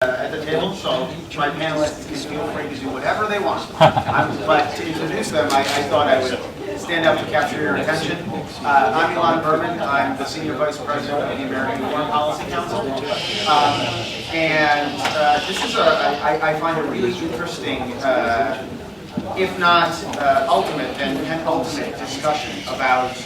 At the table, so my panelists can feel free to do whatever they want. But to introduce them, I thought I would stand up to capture your attention. I'm Ilan Berman. I'm the Senior Vice President of the American Foreign Policy Council. This is I find a really interesting, if not ultimate, then penultimate discussion about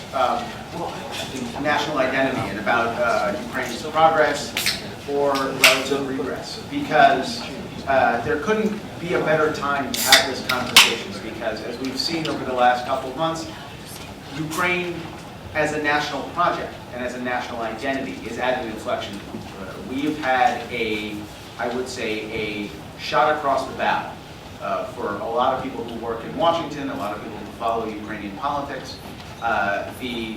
national identity and about Ukraine's progress or relative regress, because there couldn't be a better time to have this conversation, because as we've seen over the last couple of months, Ukraine as a national project and as a national identity is at an inflection point. We've had I would say, a shot across the bow for a lot of people who work in Washington, a lot of people who follow Ukrainian politics. The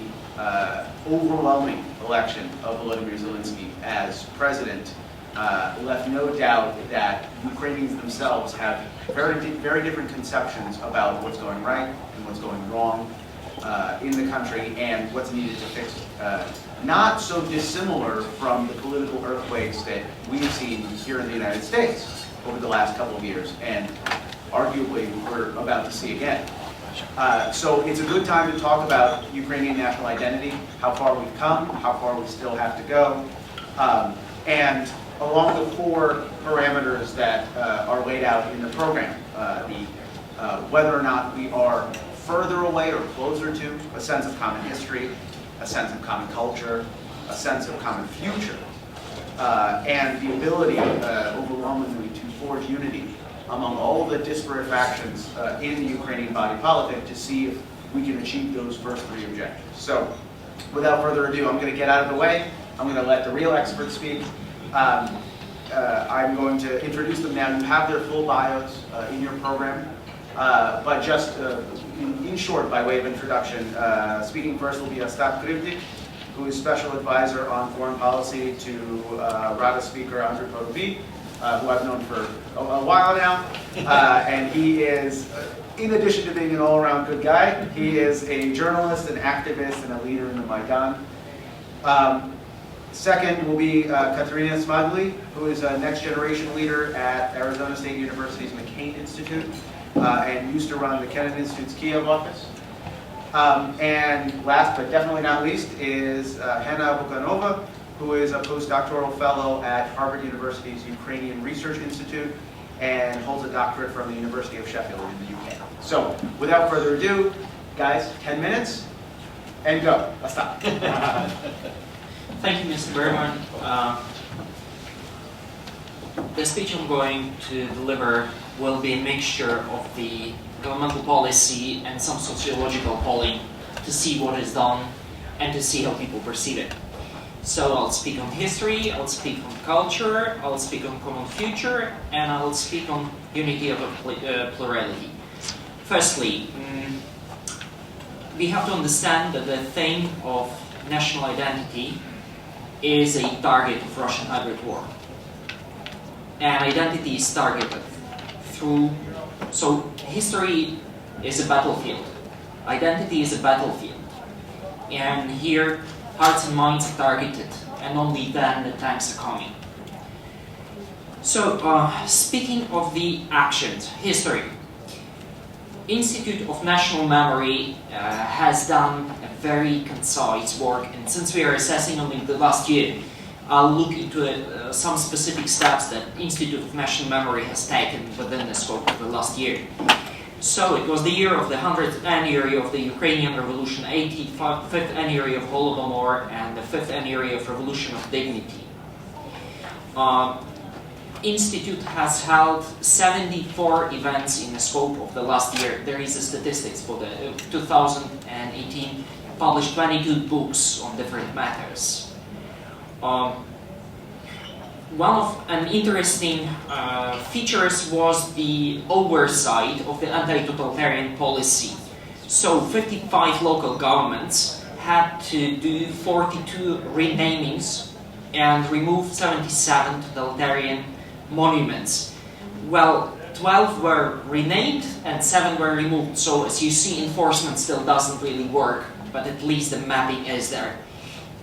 overwhelming election of Volodymyr Zelensky as president left no doubt that Ukrainians themselves have very different conceptions about what's going right and what's going wrong in the country and what's needed to fix it. Not so dissimilar from the political earthquakes that we've seen here in the United States over the last couple of years, and arguably we're about to see again. So it's a good time to talk about Ukrainian national identity, how far we've come, how far we still have to go, and along the four parameters that are laid out in the program, whether or not we are further away or closer to a sense of common history, a sense of common culture, a sense of common future, and the ability overwhelmingly to forge unity among all the disparate factions in the Ukrainian body politic to see if we can achieve those first three objectives. So, without further ado, I'm going to get out of the way. I'm going to let the real experts speak. I'm going to introduce them now. You have their full bios in your program, but just in short, by way of introduction, speaking first will be Ostap, who is Special Advisor on Foreign Policy to Rada Speaker Andrei Kryvdyk, who I've known for a while now, and he is, in addition to being an all-around good guy, he is a journalist, an activist, and a leader in the Maidan. Second will be Kateryna Smagliy, who is a next-generation leader at Arizona State University's McCain Institute, and used to run the Kennedy Institute's Kiev office. And last but definitely not least is Hanna Abakunova, who is a postdoctoral fellow at Harvard University's Ukrainian Research Institute and holds a doctorate from the University of Sheffield in the UK. So, without further ado, guys, 10 minutes, and go. Let's stop. Thank you, Mr. Berman. The speech I'm going to deliver will be a mixture of the governmental policy and some sociological polling to see what is done and to see how people perceive it. So I'll speak on history, I'll speak on culture, I'll speak on common future, and I'll speak on unity of plurality. Firstly, we have to understand that the thing of national identity is a target of Russian hybrid war. And identity is targeted through, so history is a battlefield. Identity is a battlefield. And here, hearts and minds are targeted, and only then the tanks are coming. So, speaking of the actions, history. Institute of National Memory has done a very concise work, and since we are assessing only the last year, I'll look into some specific steps that Institute of National Memory has taken within the scope of the last year. So it was the year of the 100th anniversary of the Ukrainian Revolution, 85th anniversary of Holodomor, and the 5th anniversary of Revolution of Dignity. Institute has held 74 events in the scope of the last year. There is a statistics for the 2018, published 22 books on different matters. One of an interesting features was the oversight of the anti-totalitarian policy. So 55 local governments had to do 42 renamings and remove 77 totalitarian monuments. Well, 12 were renamed and 7 were removed. So as you see, enforcement still doesn't really work, but at least the mapping is there.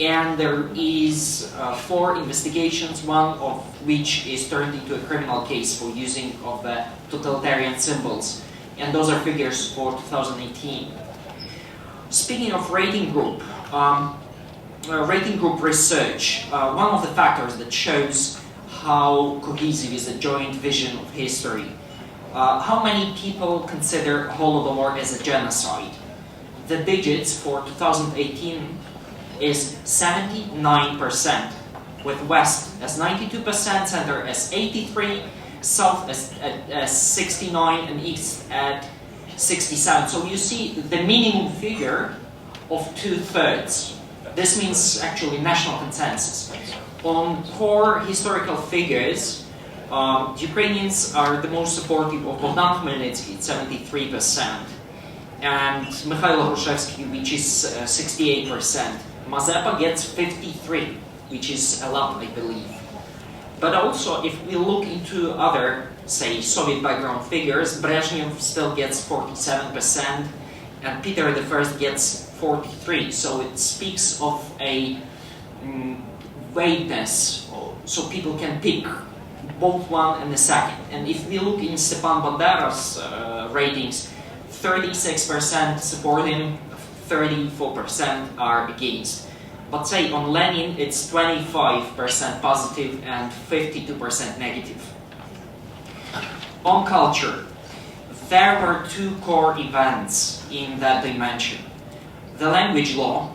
and there is 4 investigations, one of which is turned into a criminal case for using of the totalitarian symbols, and those are figures for 2018. Speaking of rating group research, one of the factors that shows how cohesive is the joint vision of history. How many people consider Holodomor as a genocide? The digits for 2018 is 79%, with West as 92%, Center as 83%, South as 69%, and East at 67%. So you see the minimum figure of 2/3. This means actually national consensus. On core historical figures, Ukrainians are the most supportive of Bogdan Khmelnytsky, 73%, and Mikhailo Hrushevsky, which is 68%. Mazepa gets 53%, which is a lot, I believe. But also, if we look into other, say, Soviet background figures, Brezhnev still gets 47%, and Peter I gets 43%. So it speaks of a vagueness, so people can pick both one and the second. And if we look in Stepan Bandera's ratings, 36% support him, 34% are against. But say on Lenin, it's 25% positive and 52% negative. On culture, there were 2 core events in that dimension. The language law,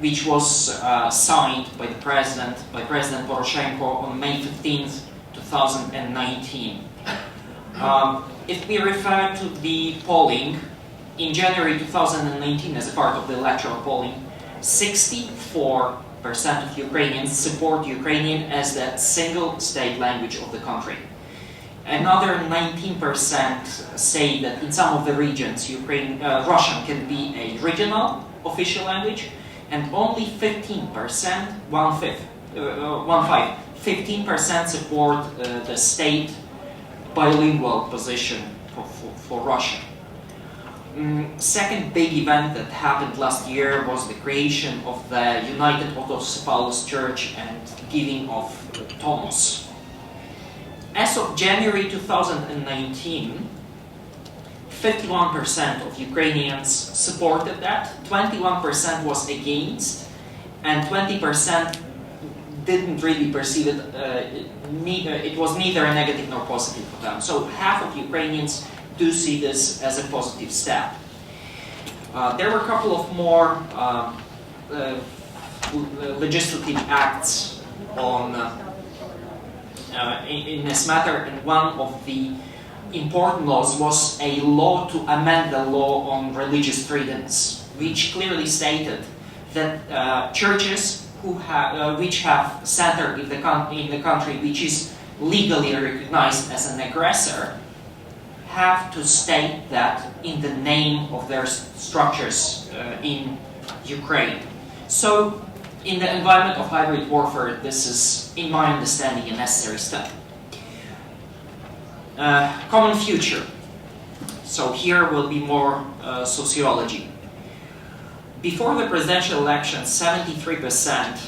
which was signed by President Poroshenko on May 15th, 2019. If we refer to the polling, in January 2019, as a part of the electoral polling, 64% of Ukrainians support Ukrainian as the single state language of the country. Another 19% say that in some of the regions, Russian can be a regional official language, and only 15%, 15% support the state bilingual position for Russia. Second big event that happened last year was the creation of the United Autocephalous Church and giving of Tomos. As of January 2019, 51% of Ukrainians supported that, 21% was against, and 20% didn't really perceive it. It was neither a negative nor positive for them. So half of Ukrainians do see this as a positive step. There were a couple of more legislative acts in this matter, and one of the important laws was a law to amend the law on religious freedoms, which clearly stated that churches which have center in the country which is legally recognized as an aggressor have to state that in the name of their structures in Ukraine. So in the environment of hybrid warfare, this is, in my understanding, a necessary step. Common future. So here will be more sociology. Before the presidential election, 73%,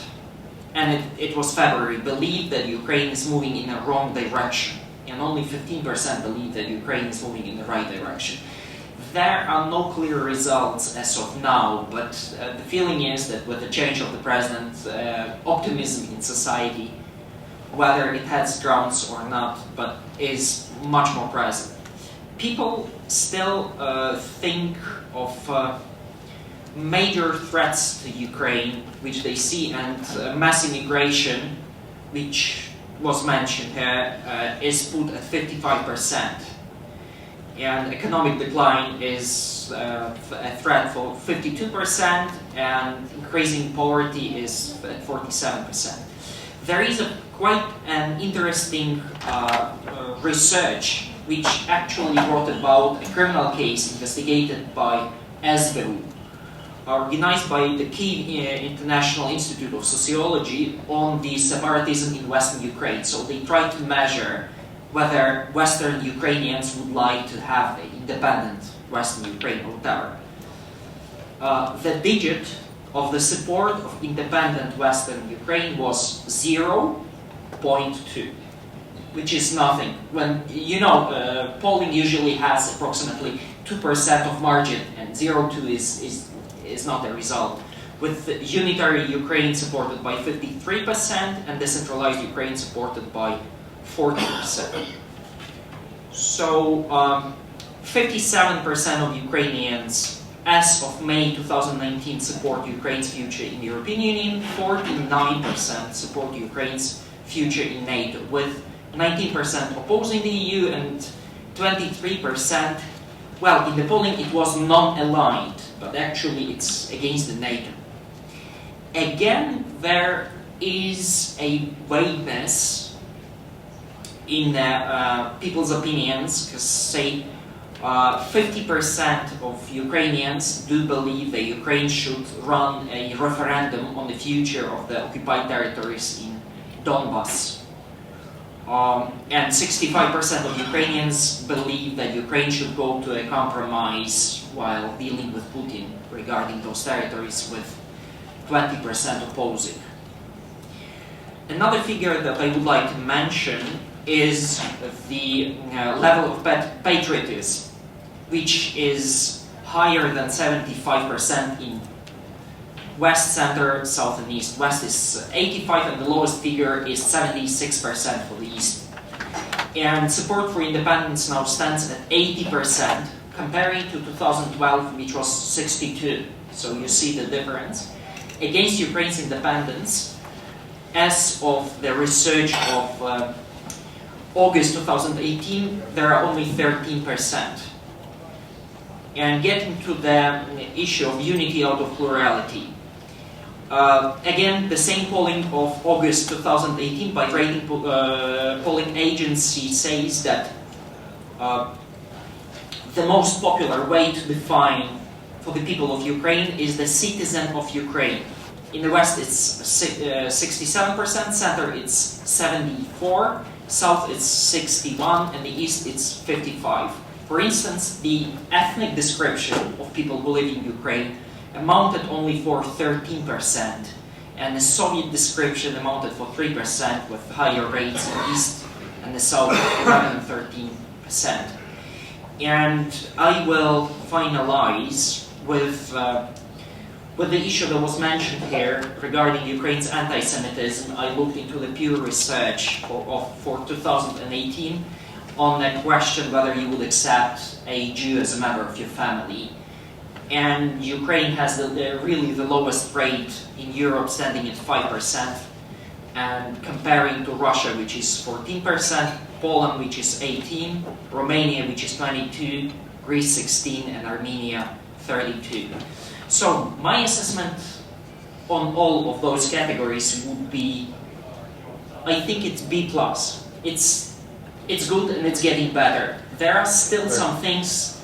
and it was February, believed that Ukraine is moving in a wrong direction, and only 15% believe that Ukraine is moving in the right direction. There are no clear results as of now, but the feeling is that with the change of the president, optimism in society, whether it has grounds or not, but is much more present. People still think of major threats to Ukraine, which they see, and mass immigration, which was mentioned here, is put at 55%. And economic decline is a threat for 52%, and increasing poverty is at 47%. There is quite an interesting research which actually brought about a criminal case investigated by SBU, organized by the Kyiv International Institute of Sociology on the separatism in Western Ukraine. So they tried to measure whether Western Ukrainians would like to have an independent Western Ukraine or whatever. The digit of the support of independent Western Ukraine was 0.2, which is nothing. When, you know, polling usually has approximately 2% of margin, and 0.2 is not a result. With unitary Ukraine supported by 53% and decentralized Ukraine supported by 40%. So 57% of Ukrainians as of May 2019 support Ukraine's future in the European Union, 49% support Ukraine's future in NATO, with 19% opposing the EU and 23%, well, in the polling it was non-aligned, but actually it's against the NATO. Again, there is a vagueness in people's opinions, because say 50% of Ukrainians do believe that Ukraine should run a referendum on the future of the occupied territories in Donbass. And 65% of Ukrainians believe that Ukraine should go to a compromise while dealing with Putin regarding those territories, with 20% opposing. Another figure that I would like to mention is the level of patriotism, which is higher than 75% in West, Center, South and East. West is 85 and the lowest figure is 76% for the East. And support for independence now stands at 80%, comparing to 2012, which was 62. So you see the difference. Against Ukraine's independence, as of the research of August 2018, there are only 13%. And getting to the issue of unity out of plurality. Again, the same polling of August 2018 by rating polling agency says that the most popular way to define for the people of Ukraine is the citizen of Ukraine. In the West it's 67%, Center it's 74%, South it's 61%, and the East it's 55%. For instance, the ethnic description of people who live in Ukraine amounted only for 13%, and the Soviet description amounted for 3%, with higher rates in the East and the South, 11 and 13%. And I will finalize with the issue that was mentioned here regarding Ukraine's anti-Semitism. I looked into the Pew Research for 2018 on the question whether you would accept a Jew as a member of your family. And Ukraine has really the lowest rate in Europe, standing at 5%, and comparing to Russia, which is 14%, Poland, which is 18%, Romania, which is 22%, Greece 16%, and Armenia 32%. So my assessment on all of those categories would be, I think it's B+. It's good and it's getting better. There are still some things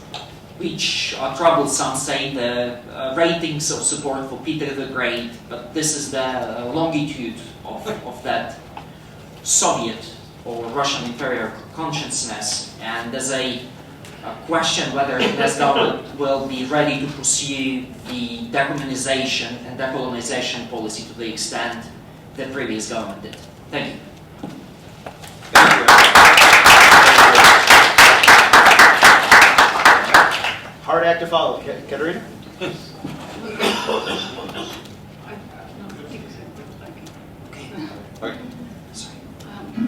which are troublesome, say the ratings of support for Peter the Great, but this is the longitude of that Soviet or Russian imperial consciousness, and there's a question whether this government will be ready to pursue the decommunization and decolonization policy to the extent the previous government did. Thank you. Thank you. Hard act to follow. Kateryna?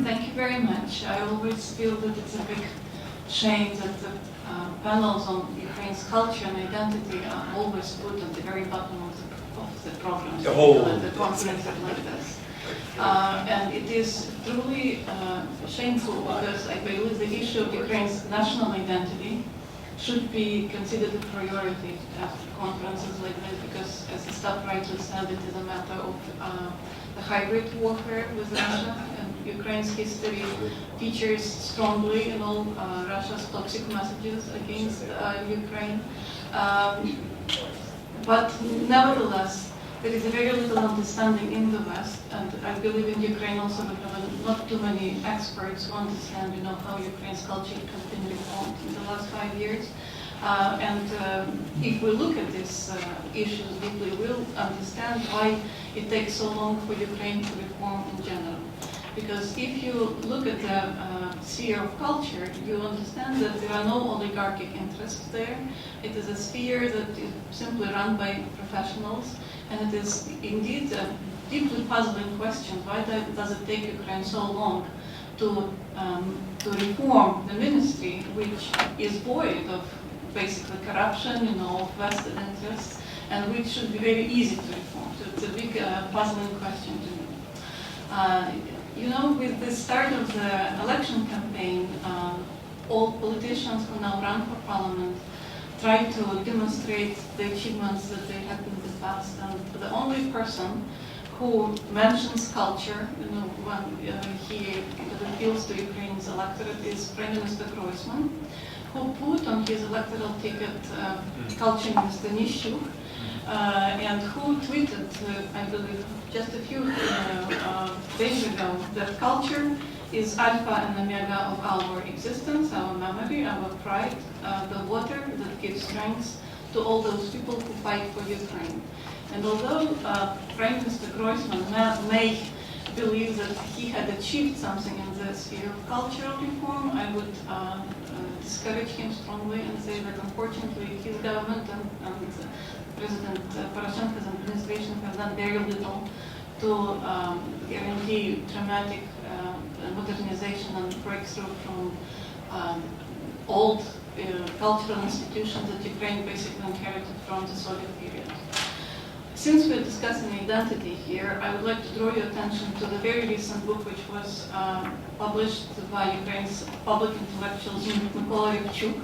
Thank you very much. I always feel that it's a big shame that the panels on Ukraine's culture and identity are always put at the very bottom of the programs, at the conferences like this. And it is truly shameful, because I believe the issue of Ukraine's national identity should be considered a priority after conferences like this, because, as Ostap rightly said, it is a matter of the hybrid warfare with Russia, and Ukraine's history features strongly in all Russia's toxic messages against Ukraine. But nevertheless, there is a very little understanding in the West, and I believe in Ukraine also we have not too many experts who understand, how Ukraine's culture has been reformed in the last 5 years. If we look at these issues deeply, we'll understand why it takes so long for Ukraine to reform in general. Because if you look at the sphere of culture, you understand that there are no oligarchic interests there. It is a sphere that is simply run by professionals, and it is indeed a deeply puzzling question. Why does it take Ukraine so long to reform the ministry, which is void of basically corruption, vested interests, and which should be very easy to reform? So it's a big puzzling question to me. With the start of the election campaign, all politicians who now run for parliament try to demonstrate the achievements that they had in the past. And the only person who mentions culture, when he appeals to Ukraine's electorate, is Prime Minister Groysman, who put on his electoral ticket culture minister Nishuk, and who tweeted, I believe, just a few days ago, that culture is alpha and omega of our existence, our memory, our pride, the water that gives strength to all those people who fight for Ukraine. And although Prime Minister Groysman may believe that he had achieved something in the sphere of cultural reform, I would discourage him strongly and say that unfortunately his government and President Poroshenko's administration have done very little to guarantee dramatic modernization and breakthrough from old cultural institutions that Ukraine basically inherited from the Soviet period. Since we're discussing identity here, I would like to draw your attention to the very recent book which was published by Ukraine's public intellectual Mykola Revchuk,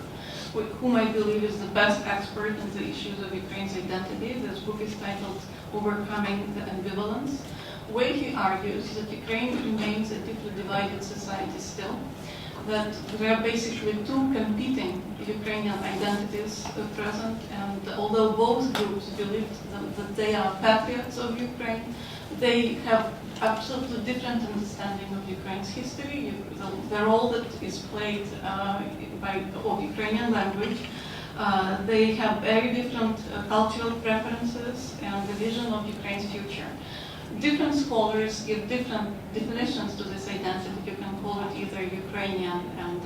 whom I believe is the best expert in the issues of Ukraine's identity. This book is titled Overcoming the Ambivalence, where he argues that Ukraine remains a deeply divided society still, that there are basically two competing Ukrainian identities present, and although both groups believe that they are patriots of Ukraine, they have absolutely different understanding of Ukraine's history, the role that is played of Ukrainian language. They have very different cultural preferences and the vision of Ukraine's future. Different scholars give different definitions to this identity. You can call it either Ukrainian and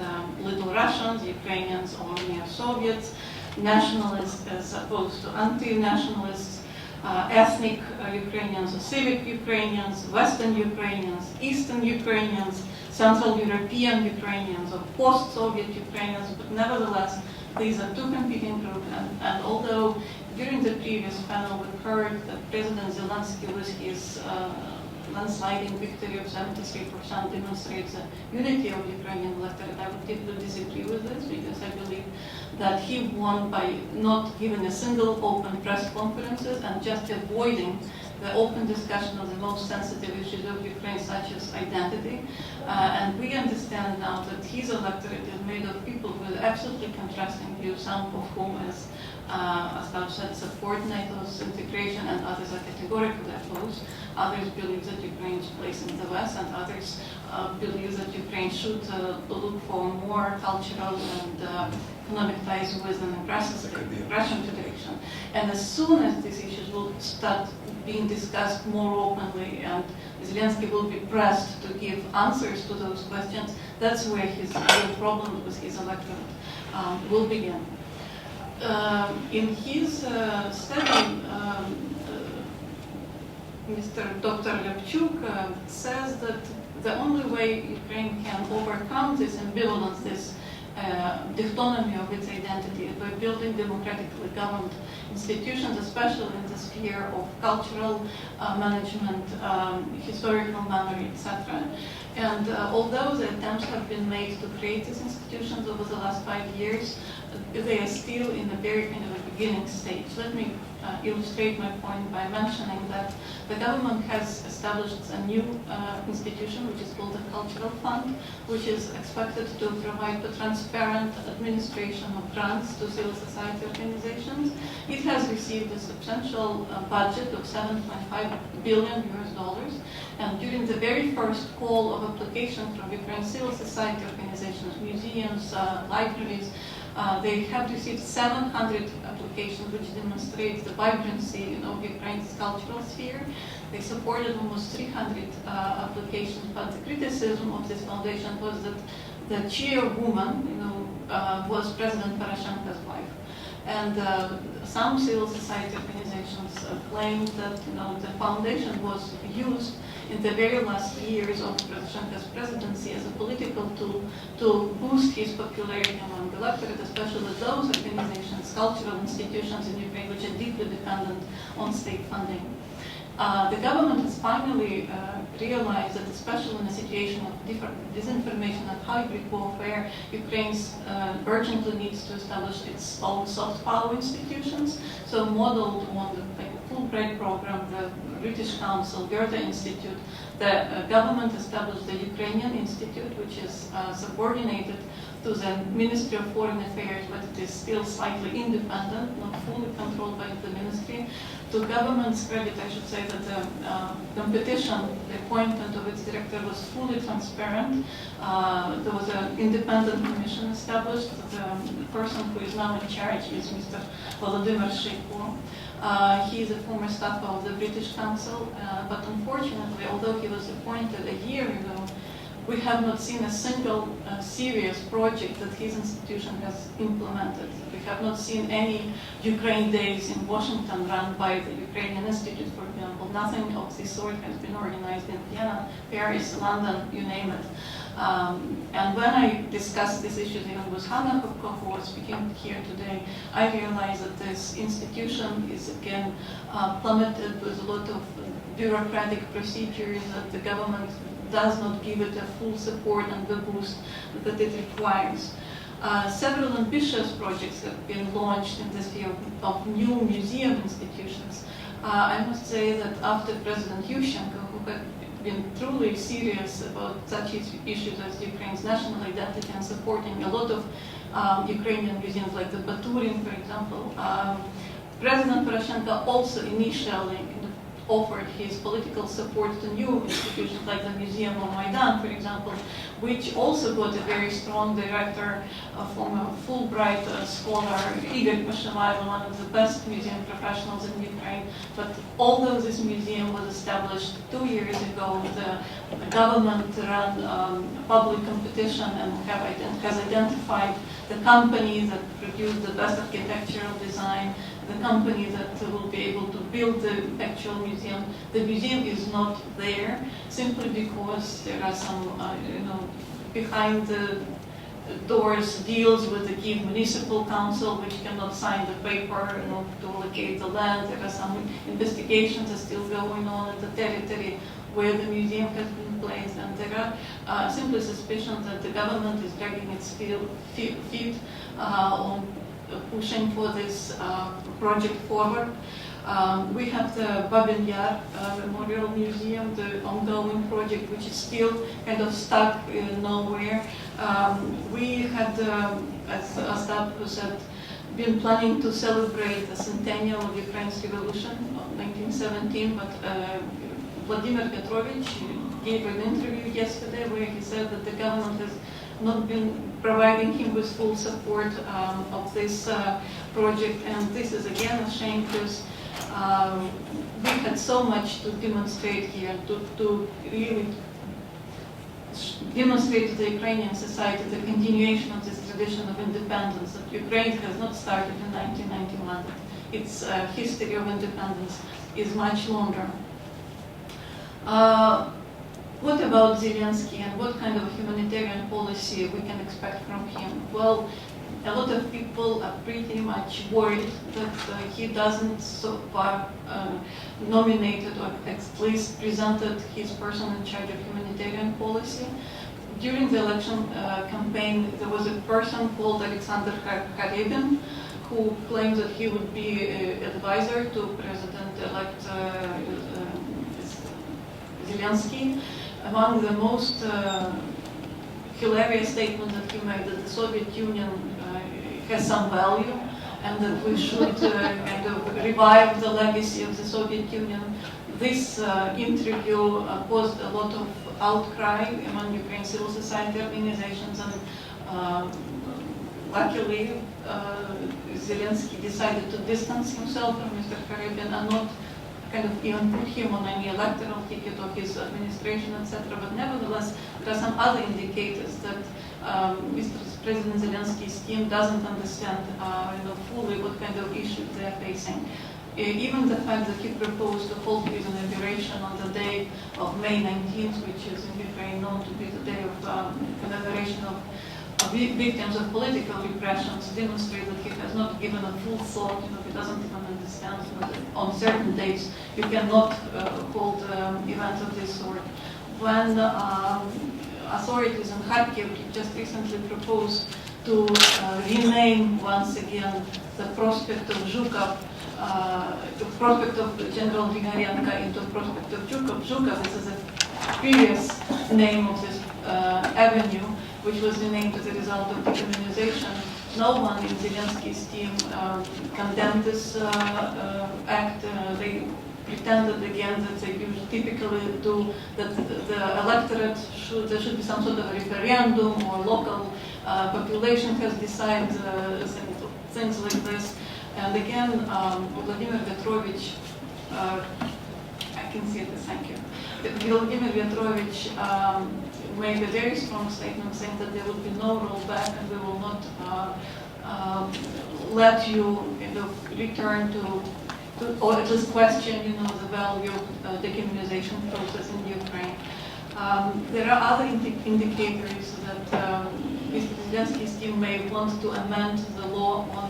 Little Russians, Ukrainians or neo-Soviets, nationalists as opposed to anti-nationalists, ethnic Ukrainians or civic Ukrainians, Western Ukrainians, Eastern Ukrainians, Central European Ukrainians or post-Soviet Ukrainians, but nevertheless, these are two competing groups, and although during the previous panel we heard that President Zelensky with his landsliding victory of 73% demonstrates the unity of Ukrainian electorate, I would deeply disagree with this, because I believe that he won by not giving a single open press conferences and just avoiding the open discussion of the most sensitive issues of Ukraine, such as identity. And we understand now that his electorate is made of people with absolutely contrasting views, some of whom, as Ostap said, support NATO's integration, and others are categorically opposed. Others believe that Ukraine's place in the West, and others believe that Ukraine should look for more cultural and economic ties with an Russian Federation. And as soon as these issues will start being discussed more openly and Zelensky will be pressed to give answers to those questions, that's where his real problem with his electorate will begin. In his study, Dr. Revchuk says that the only way Ukraine can overcome this ambivalence, this dichotomy of its identity, is by building democratically governed institutions, especially in the sphere of cultural management, historical memory, etc. And although the attempts have been made to create these institutions over the last 5 years, they are still in a very kind of a beginning stage. Let me illustrate my point by mentioning that the government has established a new institution, which is called the Cultural Fund, which is expected to provide the transparent administration of grants to civil society organizations. It has received a substantial budget of $7.5 billion, and during the very first call of application from Ukraine civil society organizations, museums, libraries, They have received 700 applications, which demonstrates the vibrancy of Ukraine's cultural sphere. They supported almost 300 applications, but the criticism of this foundation was that the chairwoman, was President Poroshenko's wife. And some civil society organizations claimed that the foundation was used in the very last years of Poroshenko's presidency as a political tool to boost his popularity among the electorate, especially those organizations, cultural institutions in Ukraine, which are deeply dependent on state funding. The government has finally realized that, especially in a situation of disinformation and hybrid warfare, Ukraine urgently needs to establish its own soft power institutions. So modeled on the Fulbright program, the British Council, Goethe Institute, the government established the Ukrainian Institute, which is subordinated to the Ministry of Foreign Affairs, but it is still slightly independent, not fully controlled by the ministry. To government's credit, I should say that the competition, the appointment of its director was fully transparent. There was an independent commission established. The person who is now in charge is Mr. Volodymyr Sheyko. He is a former staffer of the British Council, but unfortunately, although he was appointed a year ago, we have not seen a single serious project that his institution has implemented. We have not seen any Ukraine Days in Washington run by the Ukrainian Institute, for example. Nothing of this sort has been organized in Vienna, Paris, London, you name it. And when I discussed these issues even with Hanna, who was speaking here today, I realized that this institution is again plummeted with a lot of bureaucratic procedures, that the government does not give it a full support and the boost that it requires. Several ambitious projects have been launched in this field of new museum institutions. I must say that after President Yushchenko, who had been truly serious about such issues as Ukraine's national identity and supporting a lot of Ukrainian museums like the Baturin, for example, President Poroshenko also initially offered his political support to new institutions like the Museum of Maidan, for example, which also got a very strong director, former Fulbright scholar, Igor Pashevayev, one of the best museum professionals in Ukraine. But although this museum was established 2 years ago, the government ran public competition and has identified the company that produced the best architectural design, the company that will be able to build the actual museum. The museum is not there simply because there are some, behind the doors deals with the Kyiv Municipal Council, which cannot sign the paper to allocate the land. There are some investigations that are still going on in the territory where the museum has been placed, and there are simply suspicions that the government is dragging its feet on pushing for this project forward. We have the Babin Yar Memorial Museum, the ongoing project, which is still kind of stuck nowhere. We had, as Ostap said, been planning to celebrate the centennial of Ukraine's revolution of 1917, but Vladimir Petrovich gave an interview yesterday where he said that the government has not been providing him with full support of this project, and this is again a shame because we had so much to demonstrate here, to really demonstrate to the Ukrainian society the continuation of this tradition of independence, that Ukraine has not started in 1991. Its history of independence is much longer. What about Zelensky and what kind of humanitarian policy we can expect from him? Well, a lot of people are pretty much worried that he doesn't so far nominated or at least presented his person in charge of humanitarian policy. During the election campaign, there was a person called Alexander Kateryna who claimed that he would be an advisor to President-elect Zelensky. Among the most hilarious statements that he made, that the Soviet Union has some value and that we should kind of revive the legacy of the Soviet Union. This interview caused a lot of outcry among Ukrainian civil society organizations and luckily, Zelensky decided to distance himself from Mr. Karybin and not kind of even put him on any electoral ticket of his administration, etc. But nevertheless, there are some other indicators that Mr. President Zelensky's team doesn't understand fully what kind of issues they are facing. Even the fact that he proposed to hold his inauguration on the day of May 19th, which is in Ukraine known to be the day of inauguration of victims of political repressions, demonstrate that he has not given a full thought. He doesn't even understand that on certain days you cannot hold events of this sort. When authorities in Kharkiv just recently proposed to rename once again the prospect of Zhukov, the prospect of General Grigorenko into prospect of Zhukov. Zhukov, this is a previous name of this avenue, which was renamed as a result of decommunization. No one in Zelensky's team condemned this act. They pretended again that they typically do, that the electorate there should be some sort of a referendum or local population has decided things like this. And again, Vladimir Petrovich, I can see it, thank you. Vladimir Petrovich made a very strong statement saying that there will be no rollback and we will not let you return to, or at least question, the value of the decommunization process in Ukraine. There are other indicators that Mr. Zelensky's team may want to amend the law on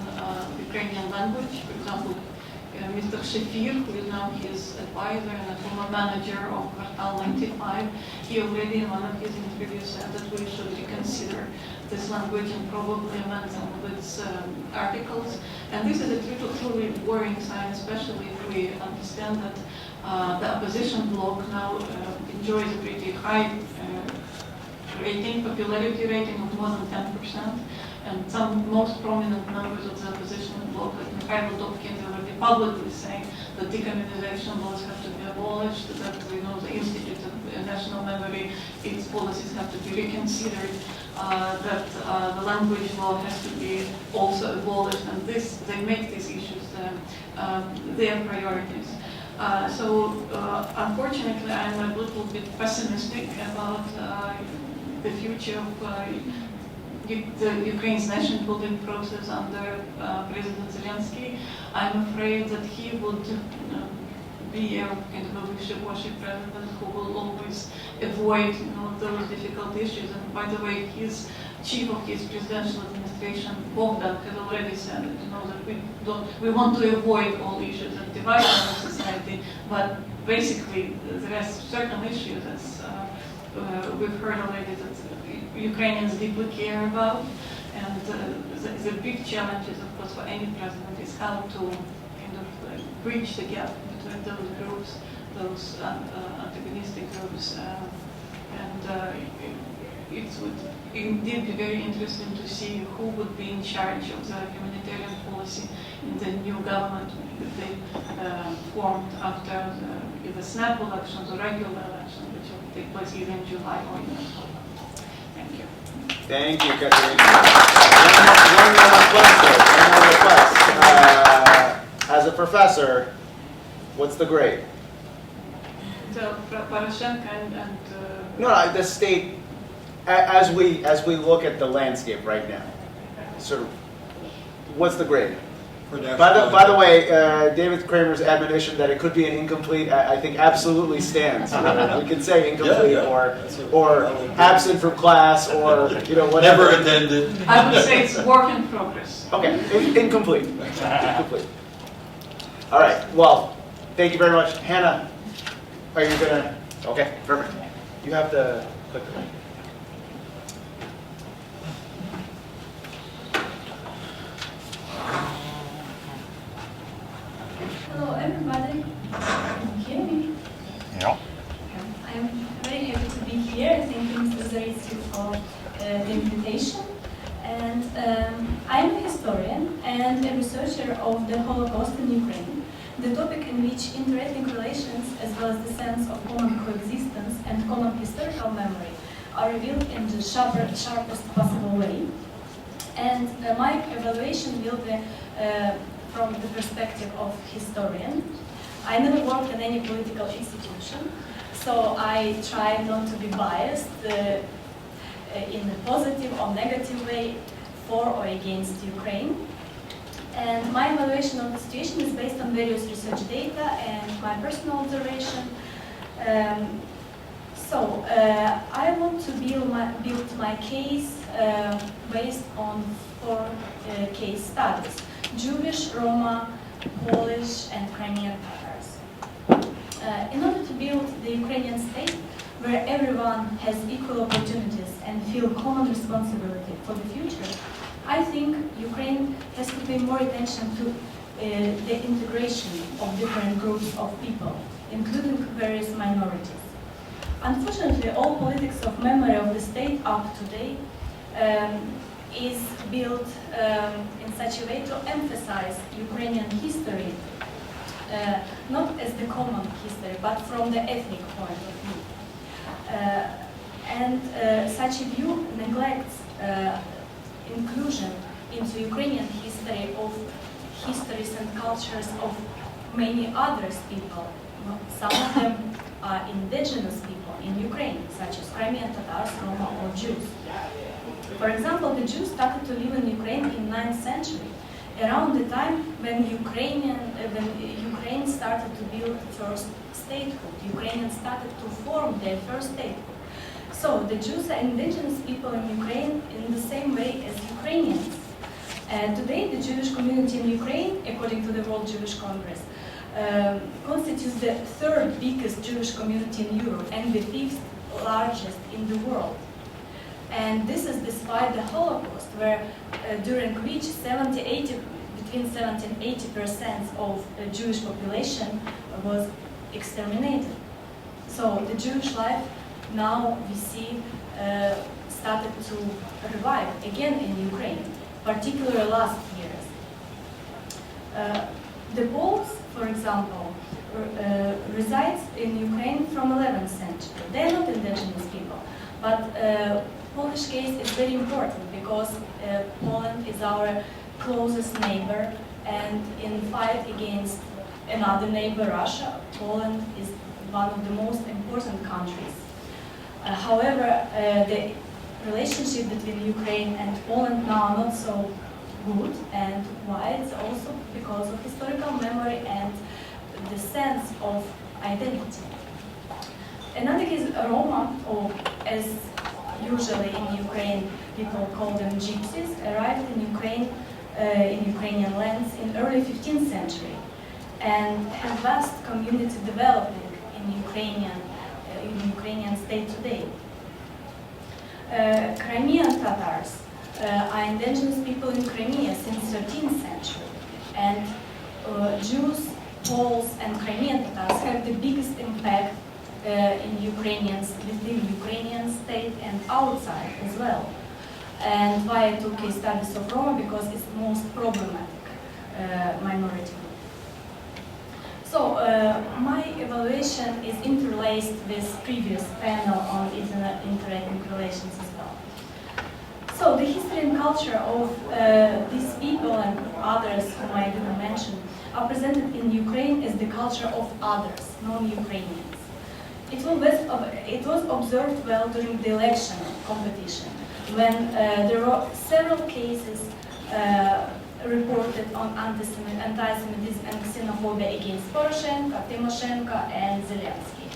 Ukrainian language. For example, Mr. Shafir, who is now his advisor and a former manager of Kvartal 95, he already in one of his interviews said that we should reconsider this language and probably amend some of its articles. And this is a truly worrying sign, especially if we understand that the opposition bloc now enjoys a pretty high popularity rating of more than 10%. And some most prominent members of the opposition bloc, like Mikhail Dobkin, they already publicly saying that decommunization laws have to be abolished, that the Institute of National Memory, its policies have to be reconsidered, that the language law has to be also abolished, and they make these issues their priorities. Unfortunately, I'm a little bit pessimistic about the future of the Ukraine's nation building process under President Zelensky. I'm afraid that he would be a kind of a wishy-washy president who will always avoid those difficult issues. And by the way, his chief of his presidential administration, Bogdan, has already said that we want to avoid all issues that divide our society, but basically there are certain issues, as we've heard already, that Ukrainians deeply care about, and the big challenges, of course, for any president is how to kind of bridge the gap between those groups, those antagonistic groups, and it would indeed be very interesting to see who would be in charge of the humanitarian policy in the new government that they formed after either snap elections or regular elections, which will take place either in July or in October. Thank you. Thank you, Kateryna. One more request. As a professor, what's the grade? Poroshenko and No, the state, as we look at the landscape right now, sort of, what's the grade? By the way, David Kramer's admonition that it could be an incomplete, I think absolutely stands. We can say incomplete or absent from class or whatever. Never attended. I would say it's work in progress. Okay, incomplete. Incomplete. All right. Well, thank you very much, Hanna. Are you gonna? Okay, perfect. You have to click the link. Hello everybody, can you hear me? Yeah. I'm very happy to be here. Thank you, Mr. Zaritsky, for the invitation. And I'm a historian and a researcher of the Holocaust in Ukraine, the topic in which interethnic relations, as well as the sense of common coexistence and common historical memory, are revealed in the sharpest possible way. And my evaluation will be from the perspective of historian. I never worked in any political institution, so I try not to be biased in a positive or negative way for or against Ukraine. And my evaluation of the situation is based on various research data and my personal observation. I want to build my case based on 4 case studies: Jewish, Roma, Polish, and Crimean Tatars. In order to build the Ukrainian state, where everyone has equal opportunities and feel common responsibility for the future, I think Ukraine has to pay more attention to the integration of different groups of people, including various minorities. Unfortunately, all politics of memory of the state up to date is built in such a way to emphasize Ukrainian history, not as the common history, but from the ethnic point of view. Such a view neglects inclusion into Ukrainian history of histories and cultures of many other people. Some of them are indigenous people in Ukraine, such as Crimean Tatars, Roma, or Jews. For example, the Jews started to live in Ukraine in 9th century, around the time when Ukraine started to build first statehood. Ukrainians started to form their first statehood. So the Jews are indigenous people in Ukraine in the same way as Ukrainians. Today, the Jewish community in Ukraine, according to the World Jewish Congress, constitutes the 3rd biggest Jewish community in Europe and the 5th largest in the world. And this is despite the Holocaust, where during which between 70 and 80% of the Jewish population was exterminated. So the Jewish life now we see started to revive again in Ukraine, particularly last years. The Poles, for example, resides in Ukraine from 11th century. They're not indigenous people, but Polish case is very important because Poland is our closest neighbor, and in fight against another neighbor, Russia, Poland is one of the most important countries. However, the relationship between Ukraine and Poland now are not so good, and why? It's also because of historical memory and the sense of identity. Another case, Roma, or as usually in Ukraine people call them gypsies, arrived in Ukrainian lands in early 15th century and have vast community developing in Ukrainian state today. Crimean Tatars are indigenous people in Crimea since 13th century, and Jews, Poles, and Crimean Tatars have the biggest impact within Ukrainian state and outside as well. And why I took case studies of Roma, because it's the most problematic minority group. So my evaluation is interlaced with previous panel on inter-ethnic relations as well. So the history and culture of these people and others whom I didn't mention are presented in Ukraine as the culture of others, non-Ukrainians. It was observed well during the election competition, when there were several cases reported on anti-Semitism and xenophobia against Poroshenko, Tymoshenko, and Zelensky.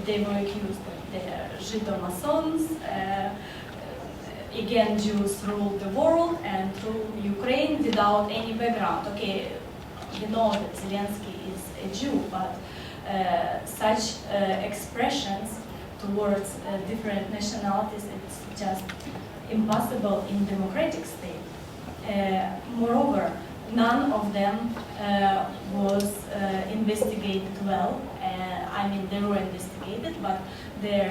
They were accused that they are Żydomasons. Again, Jews ruled the world and through Ukraine without any background. Okay, we know that Zelensky is a Jew, but such expressions towards different nationalities, it's just impossible in democratic state. Moreover, none of them was investigated well. I mean, they were investigated, but their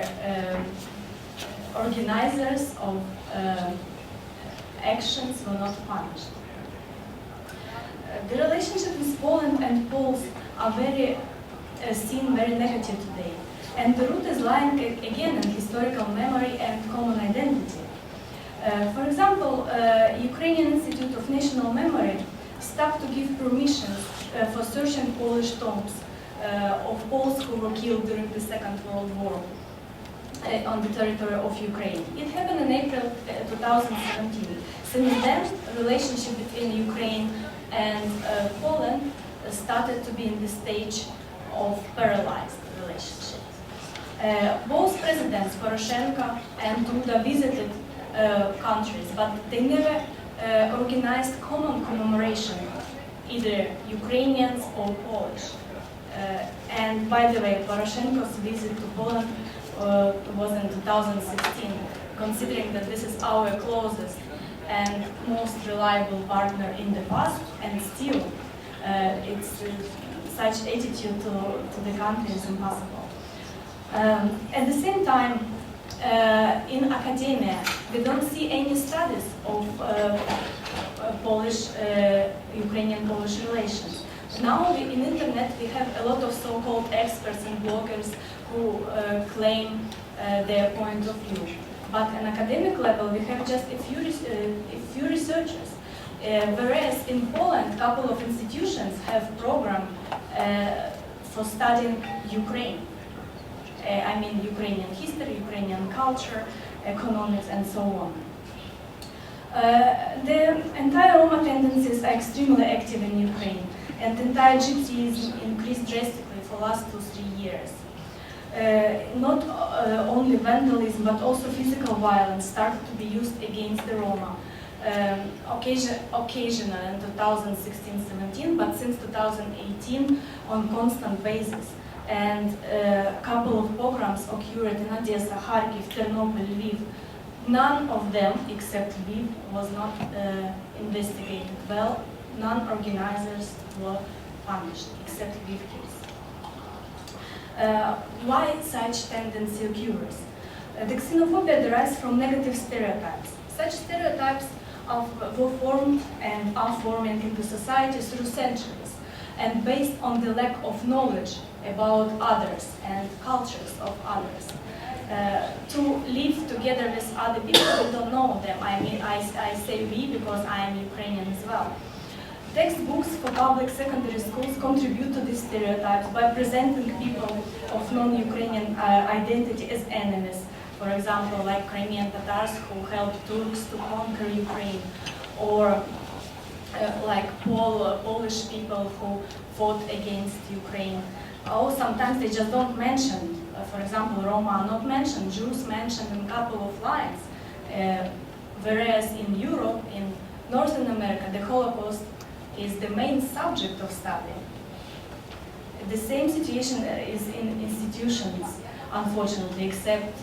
organizers of actions were not punished. The relationship with Poland and Poles are seen very negative today. And the root is lying again in historical memory and common identity. For example, Ukrainian Institute of National Memory stopped to give permission for searching Polish tombs of Poles who were killed during the Second World War on the territory of Ukraine. It happened in April 2017. Since then, the relationship between Ukraine and Poland started to be in the stage of paralyzed relationship. Both presidents, Poroshenko and Duda, visited countries, but they never organized common commemoration, either Ukrainians or Polish. And by the way, Poroshenko's visit to Poland was in 2016, considering that this is our closest and most reliable partner in the past, and still it's such attitude to the country is impossible. At the same time, in academia, we don't see any studies of Ukrainian-Polish relations. Now, in internet, we have a lot of so-called experts and bloggers who claim their point of view. But on academic level, we have just a few researchers. Whereas in Poland, a couple of institutions have program for studying Ukraine. I mean Ukrainian history, Ukrainian culture, economics, and so on. The entire Roma tendencies are extremely active in Ukraine, and entire Gypsyism increased drastically for the last 2-3 years. Not only vandalism, but also physical violence started to be used against the Roma. Occasionally in 2016-17, but since 2018 on constant basis. And a couple of pogroms occurred in Odessa, Kharkiv, Ternopil, Lviv. None of them, except Lviv, was not investigated well. None organizers were punished, except Lviv case. Why such tendency occurs? The xenophobia derives from negative stereotypes. Such stereotypes were formed and are forming into society through centuries, and based on the lack of knowledge about others and cultures of others. To live together with other people, we don't know them. I mean, I say we because I am Ukrainian as well. Textbooks for public secondary schools contribute to these stereotypes by presenting people of non-Ukrainian identity as enemies. For example, like Crimean Tatars who helped Turks to conquer Ukraine, or like Polish people who fought against Ukraine. Or sometimes they just don't mention, for example, Roma are not mentioned, Jews mentioned in a couple of lines. Whereas in Europe, in Northern America, the Holocaust is the main subject of study. The same situation is in institutions, unfortunately, except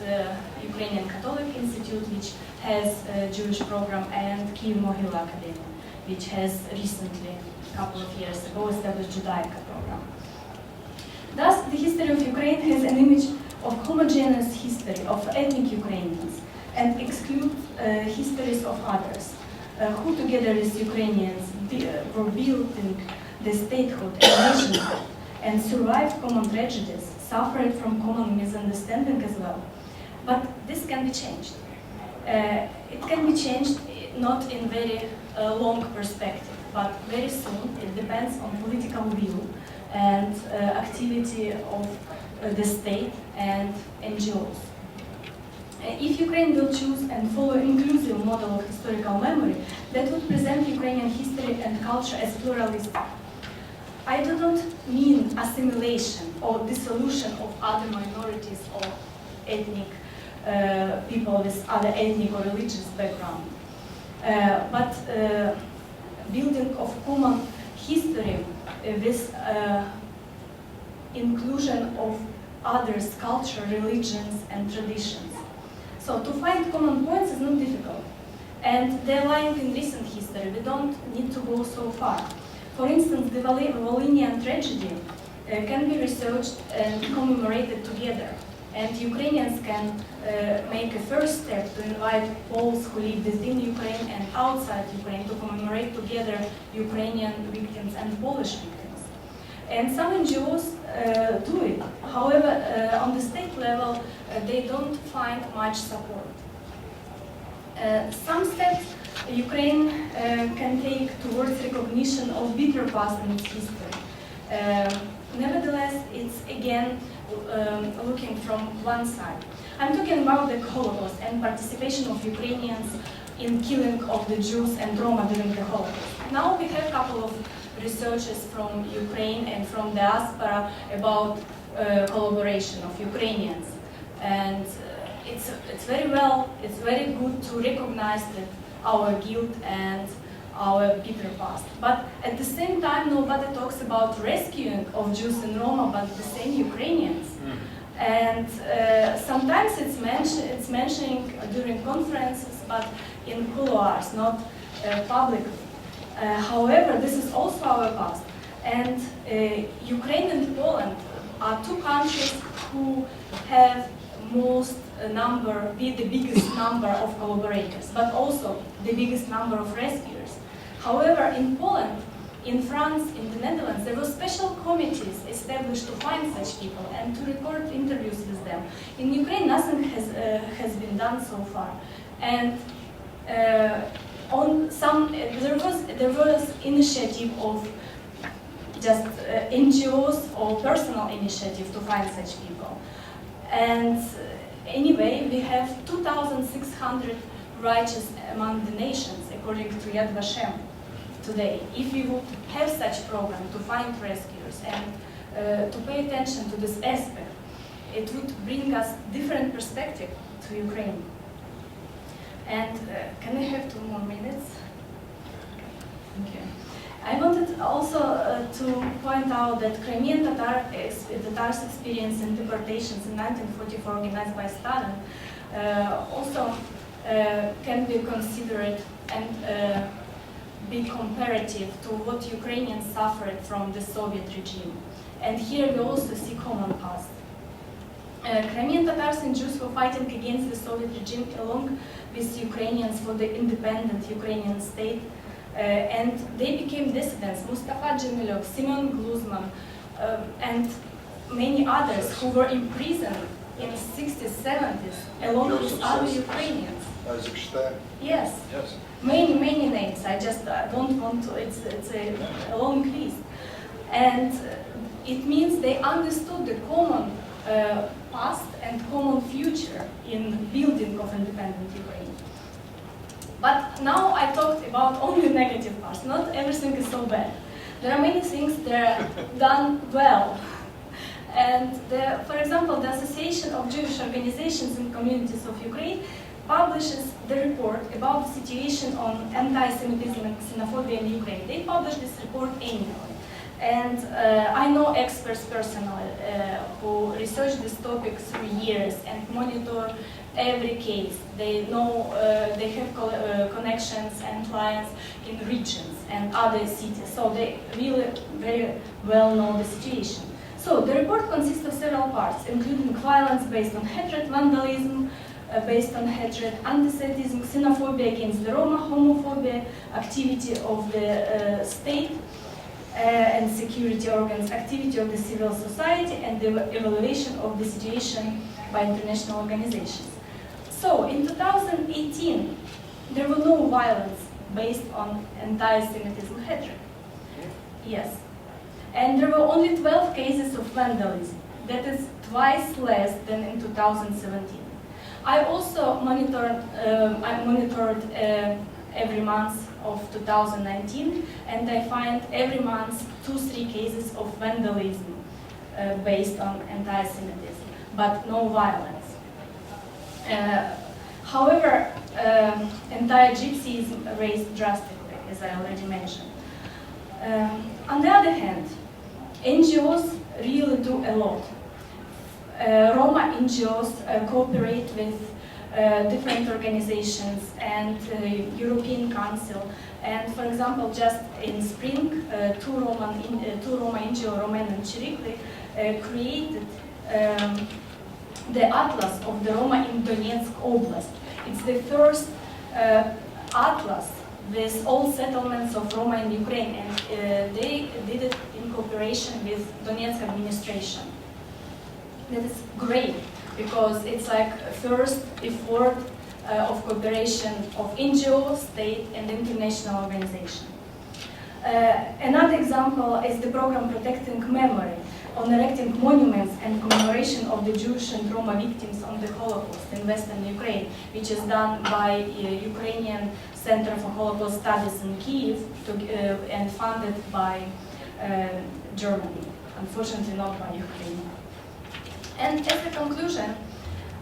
Ukrainian Catholic Institute, which has a Jewish program, and Kyiv Mohyla Academy, which has recently, a couple of years ago, established Judaica program. Thus, the history of Ukraine has an image of homogeneous history of ethnic Ukrainians and excludes histories of others, who together with Ukrainians were building the statehood and nationhood and survived common tragedies, suffered from common misunderstanding as well. But this can be changed. It can be changed not in very long perspective, but very soon. It depends on political will and activity of the state and NGOs. If Ukraine will choose and follow an inclusive model of historical memory, that would present Ukrainian history and culture as pluralistic. I do not mean assimilation or dissolution of other minorities or ethnic people with other ethnic or religious background, but building of common history with inclusion of others' culture, religions, and traditions. So to find common points is not difficult. And they're lying in recent history. We don't need to go so far. For instance, the Volhynian tragedy can be researched and commemorated together. And Ukrainians can make a first step to invite Poles who live within Ukraine and outside Ukraine to commemorate together Ukrainian victims and Polish victims. And some NGOs do it. However, on the state level, they don't find much support. Some steps Ukraine can take towards recognition of bitter past in its history. Nevertheless, it's again looking from one side. I'm talking about the Holocaust and participation of Ukrainians in killing of the Jews and Roma during the Holocaust. Now we have a couple of researchers from Ukraine and from diaspora about collaboration of Ukrainians, and it's very good to recognize that our guilt and our bitter past. But at the same time, nobody talks about rescuing of Jews and Roma, but the same Ukrainians. And sometimes it's mentioning during conferences, but in couloirs, not publicly. However, this is also our past. And Ukraine and Poland are two countries who have the biggest number of collaborators, but also the biggest number of rescuers. However, in Poland, in France, in the Netherlands, there were special committees established to find such people and to record interviews with them. In Ukraine, nothing has been done so far. And there was initiative of just NGOs or personal initiative to find such people. And anyway, we have 2,600 righteous among the nations, according to Yad Vashem today. If we would have such program to find rescuers and to pay attention to this aspect, it would bring us different perspective to Ukraine. And can I have 2 more minutes? Thank you. I wanted also to point out that Crimean Tatars' experience in deportations in 1944 organized by Stalin also can be considered and be comparative to what Ukrainians suffered from the Soviet regime. And here we also see common past. Crimean Tatars and Jews were fighting against the Soviet regime along with Ukrainians for the independent Ukrainian state, and they became dissidents. Mustafa Djemilov, Simeon Gluzman, and many others who were imprisoned in the 60s, 70s, along with other Ukrainians. Yes. Many names. I just don't want to, it's a long list. And it means they understood the common past and common future in building of independent Ukraine. But now I talked about only negative parts. Not everything is so bad. There are many things that are done well. And for example, the Association of Jewish Organizations and Communities of Ukraine publishes the report about the situation on anti-Semitism and xenophobia in Ukraine. They publish this report annually. And I know experts personally who research this topic through years and monitor every case. They know, they have connections and clients in regions and other cities, so they really very well know the situation. So the report consists of several parts, including violence based on hatred, vandalism, based on hatred, anti-Semitism, xenophobia against the Roma, homophobia, activity of the state and security organs, activity of the civil society, and the evaluation of the situation by international organizations. So in 2018, there was no violence based on anti-Semitism hatred. Yes. And there were only 12 cases of vandalism. That is twice less than in 2017. I also monitored every month of 2019, and I find every month 2-3 cases of vandalism based on anti-Semitism, but no violence. However, anti-Gypsyism raised drastically, as I already mentioned. On the other hand, NGOs really do a lot. Roma NGOs cooperate with different organizations and European Council. And for example, just in spring, two Roma NGO, Roman and Chirikli, created the Atlas of the Roma in Donetsk Oblast. It's the first atlas with all settlements of Roma in Ukraine, and they did it in cooperation with Donetsk administration. That is great, because it's like first effort of cooperation of NGO, state, and international organizations. Another example is the program Protecting Memory, on erecting monuments and commemoration of the Jewish and Roma victims of the Holocaust in Western Ukraine, which is done by Ukrainian Center for Holocaust Studies in Kyiv and funded by Germany, unfortunately not by Ukraine. And as a conclusion,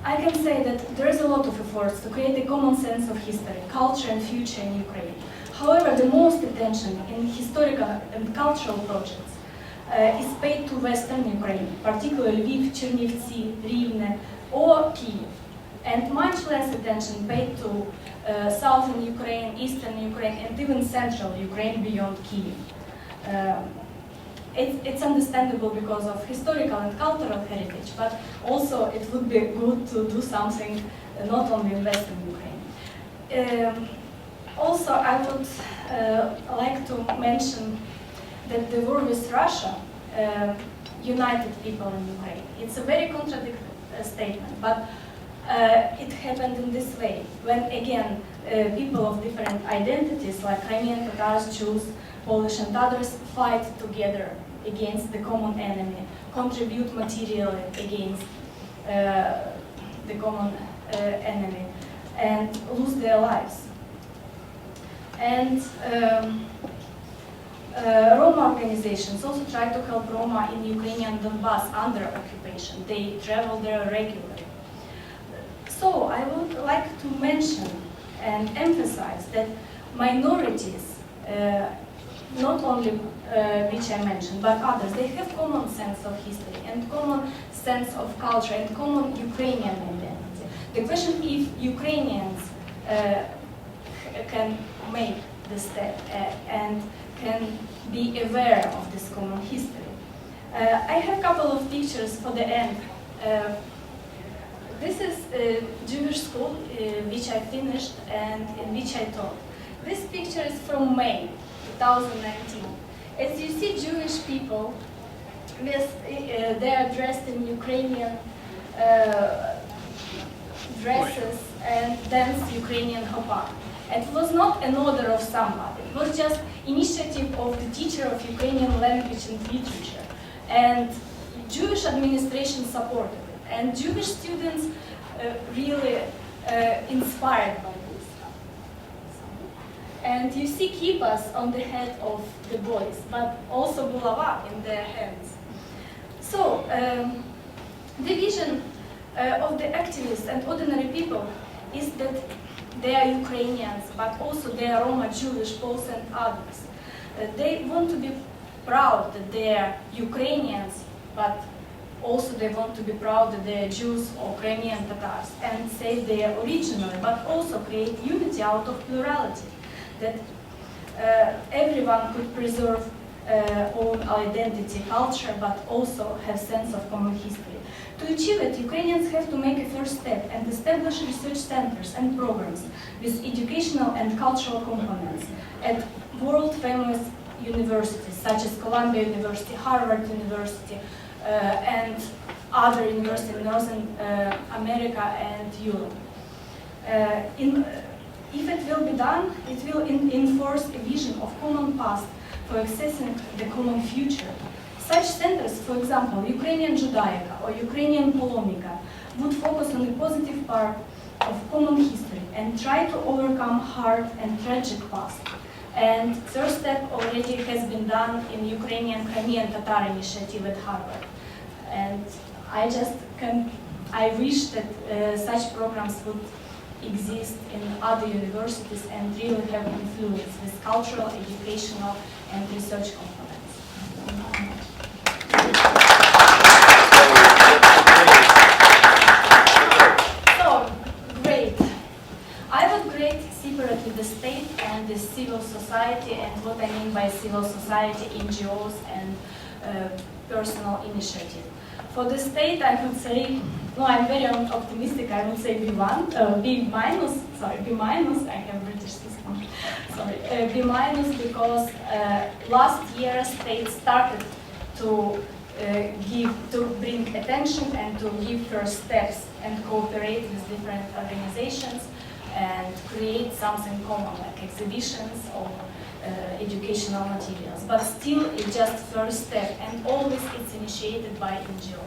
I can say that there is a lot of efforts to create a common sense of history, culture and future in Ukraine. However, the most attention in historical and cultural projects is paid to Western Ukraine, particularly Lviv, Chernivtsi, Rivne, or Kyiv, and much less attention paid to Southern Ukraine, Eastern Ukraine, and even Central Ukraine beyond Kyiv. It's understandable because of historical and cultural heritage, but also it would be good to do something not only in Western Ukraine. Also, I would like to mention that the war with Russia united people in Ukraine. It's a very contradictory statement, but it happened in this way, when again people of different identities like Crimean, Tatars, Jews, Polish and others fight together against the common enemy, contribute materially against the common enemy, and lose their lives. And Roma organizations also try to help Roma in Ukrainian Donbass under occupation. They travel there regularly. So I would like to mention and emphasize that minorities, not only which I mentioned, but others, they have common sense of history and common sense of culture and common Ukrainian identity. The question if Ukrainians can make the step and can be aware of this common history. I have a couple of pictures for the end. This is a Jewish school which I finished and in which I taught. This picture is from May 2019. As you see, Jewish people, they are dressed in Ukrainian dresses and dance Ukrainian hopar. It was not an order of somebody. It was just initiative of the teacher of Ukrainian language and literature. And Jewish administration supported it. And Jewish students really inspired by this. And you see kippas on the head of the boys, but also bulava in their hands. So, the vision of the activists and ordinary people is that they are Ukrainians, but also they are Roma, Jewish, Poles and others. They want to be proud that they are Ukrainians, but also they want to be proud that they are Jews or Crimean Tatars, and say they are originally, but also create unity out of plurality, that everyone could preserve own identity, culture, but also have sense of common history. To achieve it, Ukrainians have to make a first step and establish research centers and programs with educational and cultural components at world-famous universities such as Columbia University, Harvard University, and other universities in Northern America and Europe. If it will be done, it will enforce a vision of common past for accessing the common future. Such centers, for example, Ukrainian Judaica or Ukrainian Polomika, would focus on the positive part of common history and try to overcome hard and tragic past. And first step already has been done in Ukrainian Crimean Tatar initiative at Harvard. And I wish that such programs would exist in other universities and really have influence with cultural, educational, and research components. So, great. I would grade separately the state and the civil society, and what I mean by civil society, NGOs and personal initiative. For the state, I would say, no, I'm very optimistic, I would say B1, B minus, I have British system, sorry, B minus, because last year state started to bring attention and to give first steps and cooperate with different organizations and create something common like exhibitions or educational materials. But still, it's just first step, and always it's initiated by NGO.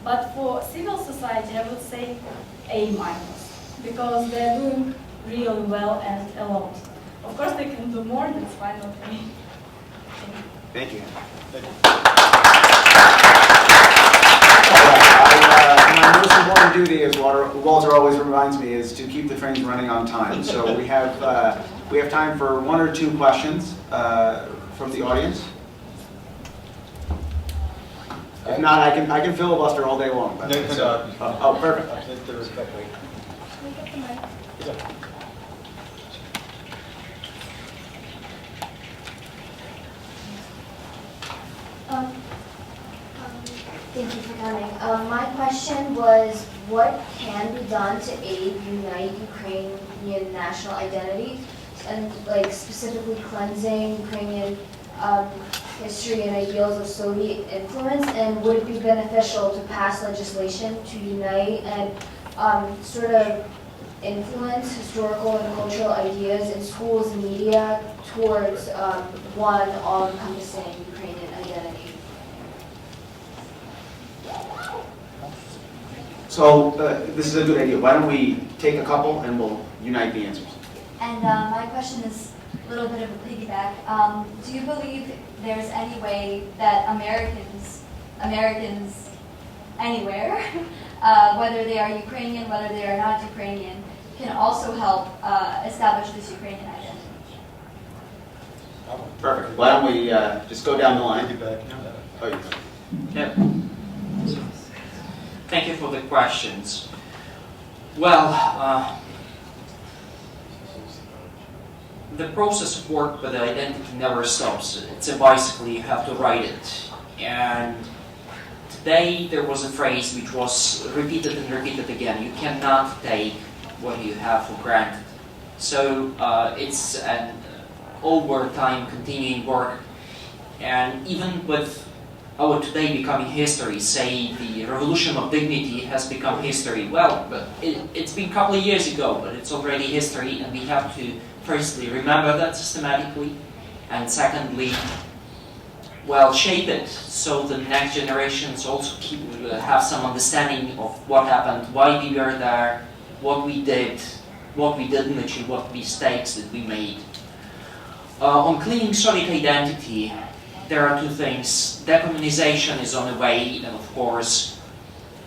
But for civil society, I would say A-, because they're doing really well and a lot. Of course, they can do more, that's fine with me. Thank you. My most important duty, as Walter always reminds me, is to keep the trains running on time. So we have time for 1 or 2 questions from the audience. If not, I can filibuster all day long. But oh, perfect. Thank you for coming. My question was, what can be done to aid unite Ukrainian national identity, and like specifically cleansing Ukrainian history and ideals of Soviet influence? And would it be beneficial to pass legislation to unite and sort of influence historical and cultural ideas in schools and media towards one all-encompassing Ukrainian identity? So this is a good idea. Why don't we take a couple and we'll unite the answers. And my question is a little bit of a piggyback. Do you believe there's any way that Americans anywhere, whether they are Ukrainian, whether they are not Ukrainian, can also help establish this Ukrainian identity? Perfect. Why don't we just go down the line? Oh, you go. Yeah. Thank you for the questions. Well, the process of work with the identity never stops. It's a bicycle, you have to ride it. And today there was a phrase which was repeated and repeated again. You cannot take what you have for granted. So it's an over time continuing work. And even with our today becoming history, say the revolution of dignity has become history. Well, but it's been a couple of years ago, but it's already history, and we have to firstly remember that systematically, and secondly, well, shape it so the next generations also have some understanding of what happened, why we were there, what we did, what we didn't achieve, what mistakes that we made. On cleaning Soviet identity, there are 2 things. Decommunization is on the way, and of course,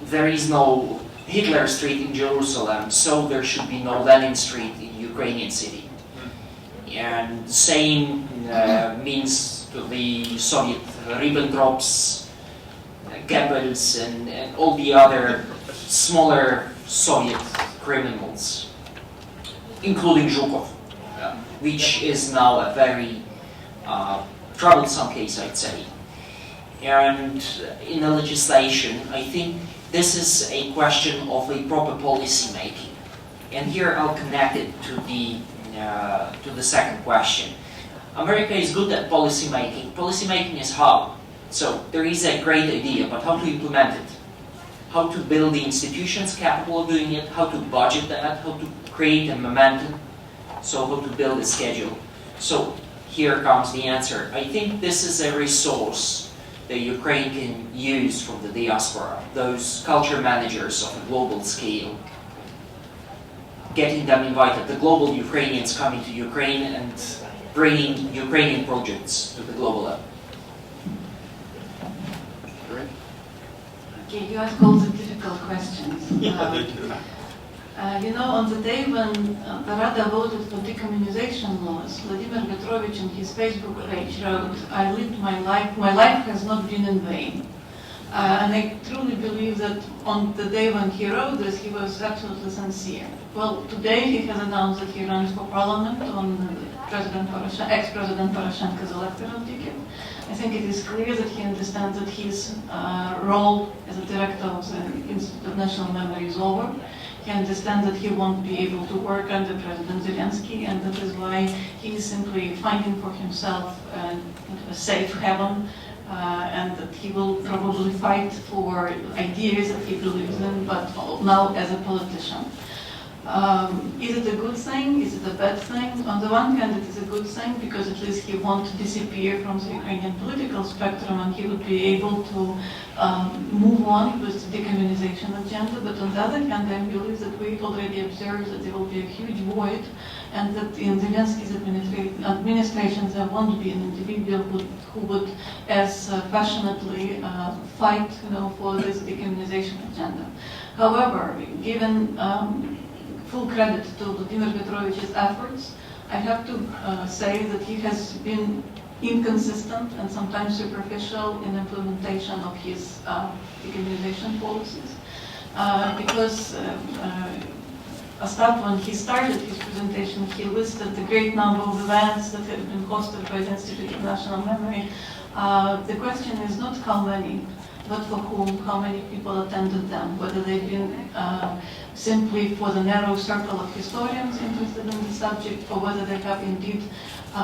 there is no Hitler Street in Jerusalem, so there should be no Lenin Street in Ukrainian city. And the same means to the Soviet Ribbentrops, Goebbels, and all the other smaller Soviet criminals, including Jurkiw, which is now a very troublesome case, I'd say. And in the legislation, I think this is a question of a proper policy making. And here I'll connect it to the second question. America is good at policy making. Policy making is how? So there is a great idea, but how to implement it? How to build the institutions capable of doing it? How to budget that? How to create a momentum? So how to build a schedule? So here comes the answer. I think this is a resource that Ukraine can use from the diaspora, those culture managers of a global scale, getting them invited, the global Ukrainians coming to Ukraine and bringing Ukrainian projects to the global level. Okay, you ask all the difficult questions. You know, on the day when the Rada voted for decommunization laws, Vladimir Petrovich on his Facebook page wrote, "I lived my life has not been in vain." And I truly believe that on the day when he wrote this, he was absolutely sincere. Well, today he has announced that he runs for parliament on ex-President Poroshenko's electoral ticket. I think it is clear that he understands that his role as a director of the Institute of National Memory is over. He understands that he won't be able to work under President Zelensky, and that is why he is simply finding for himself a safe haven, and that he will probably fight for ideas that he believes in, but now as a politician. Is it a good thing? Is it a bad thing? On the one hand, it is a good thing because at least he won't disappear from the Ukrainian political spectrum and he would be able to move on with the decommunization agenda. But on the other hand, I believe that we already observed that there will be a huge void and that in Zelensky's administration there won't be an individual who would as passionately fight for this decommunization agenda. However, given full credit to Vladimir Petrovich's efforts, I have to say that he has been inconsistent and sometimes superficial in implementation of his decommunization policies. Because Ostap, when he started his presentation, he listed the great number of events that have been hosted by the Institute of National Memory. The question is not how many, but for whom, how many people attended them, whether they've been simply for the narrow circle of historians interested in the subject, or whether they have indeed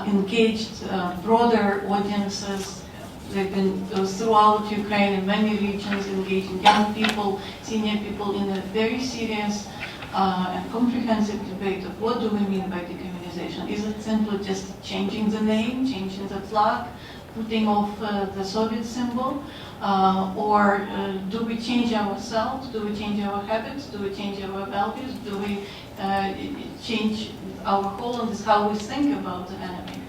engaged broader audiences. They've been throughout Ukraine in many regions, engaging young people, senior people in a very serious and comprehensive debate of what do we mean by decommunization. Is it simply just changing the name, changing the flag, putting off the Soviet symbol? Or do we change ourselves? Do we change our habits? Do we change our values? Do we change our whole and how we think about the enemy?